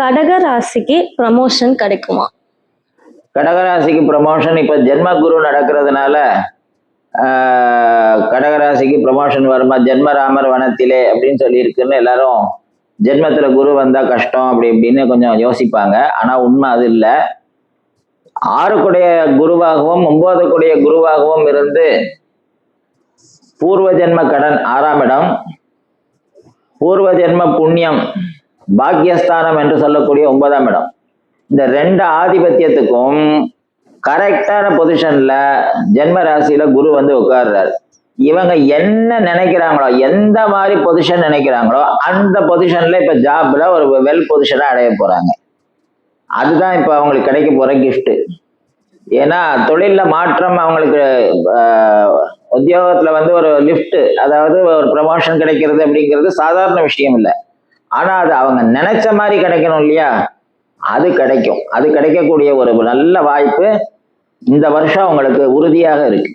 கடக ராசிக்கு ப்ரமோஷன் கிடைக்குமா? கடகராசிக்கு ப்ரமோஷன் இப்போ ஜென்ம குரு நடக்கிறதுனால கடகராசிக்கு ப்ரமோஷன் வருமா? ஜென்மராமர் வனத்திலே அப்படின்னு சொல்லியிருக்குன்னு எல்லாரும் ஜென்மத்துல குரு வந்தா கஷ்டம் அப்படி இப்படின்னு கொஞ்சம் யோசிப்பாங்க. ஆனா உண்மை அது இல்லை. 6 குருவாகவும் 9 குருவாகவும் இருந்து பூர்வ ஜென்ம கடன் 6ஆம் இடம், பூர்வ ஜென்ம புண்ணியம் பாக்கியஸ்தானம் என்று சொல்லக்கூடிய 9ஆம் இடம், இந்த 2 ஆதிபத்தியத்துக்கும் கரெக்டான பொசிஷன்ல ஜென்ம ராசியில குரு வந்து உட்கார்றாரு. இவங்க என்ன நினைக்கிறாங்களோ, எந்த மாதிரி பொசிஷன் நினைக்கிறாங்களோ அந்த பொசிஷன்ல இப்ப ஜாப்ல ஒரு வெல் பொசிஷனா அடைய போறாங்க. அதுதான் இப்ப அவங்களுக்கு கிடைக்க போற கிஃப்ட். ஏன்னா தொழில்ல மாற்றம், அவங்களுக்கு உத்தியோகத்துல வந்து ஒரு லிஃப்ட், அதாவது ஒரு ப்ரமோஷன் கிடைக்கிறது அப்படிங்கிறது சாதாரண விஷயம் இல்லை. ஆனா அது அவங்க நினைச்ச மாதிரி கிடைக்கணும் இல்லையா? அது கிடைக்கும். அது கிடைக்கக்கூடிய ஒரு நல்ல வாய்ப்பு இந்த வருஷம் உங்களுக்கு உறுதியாக இருக்கு.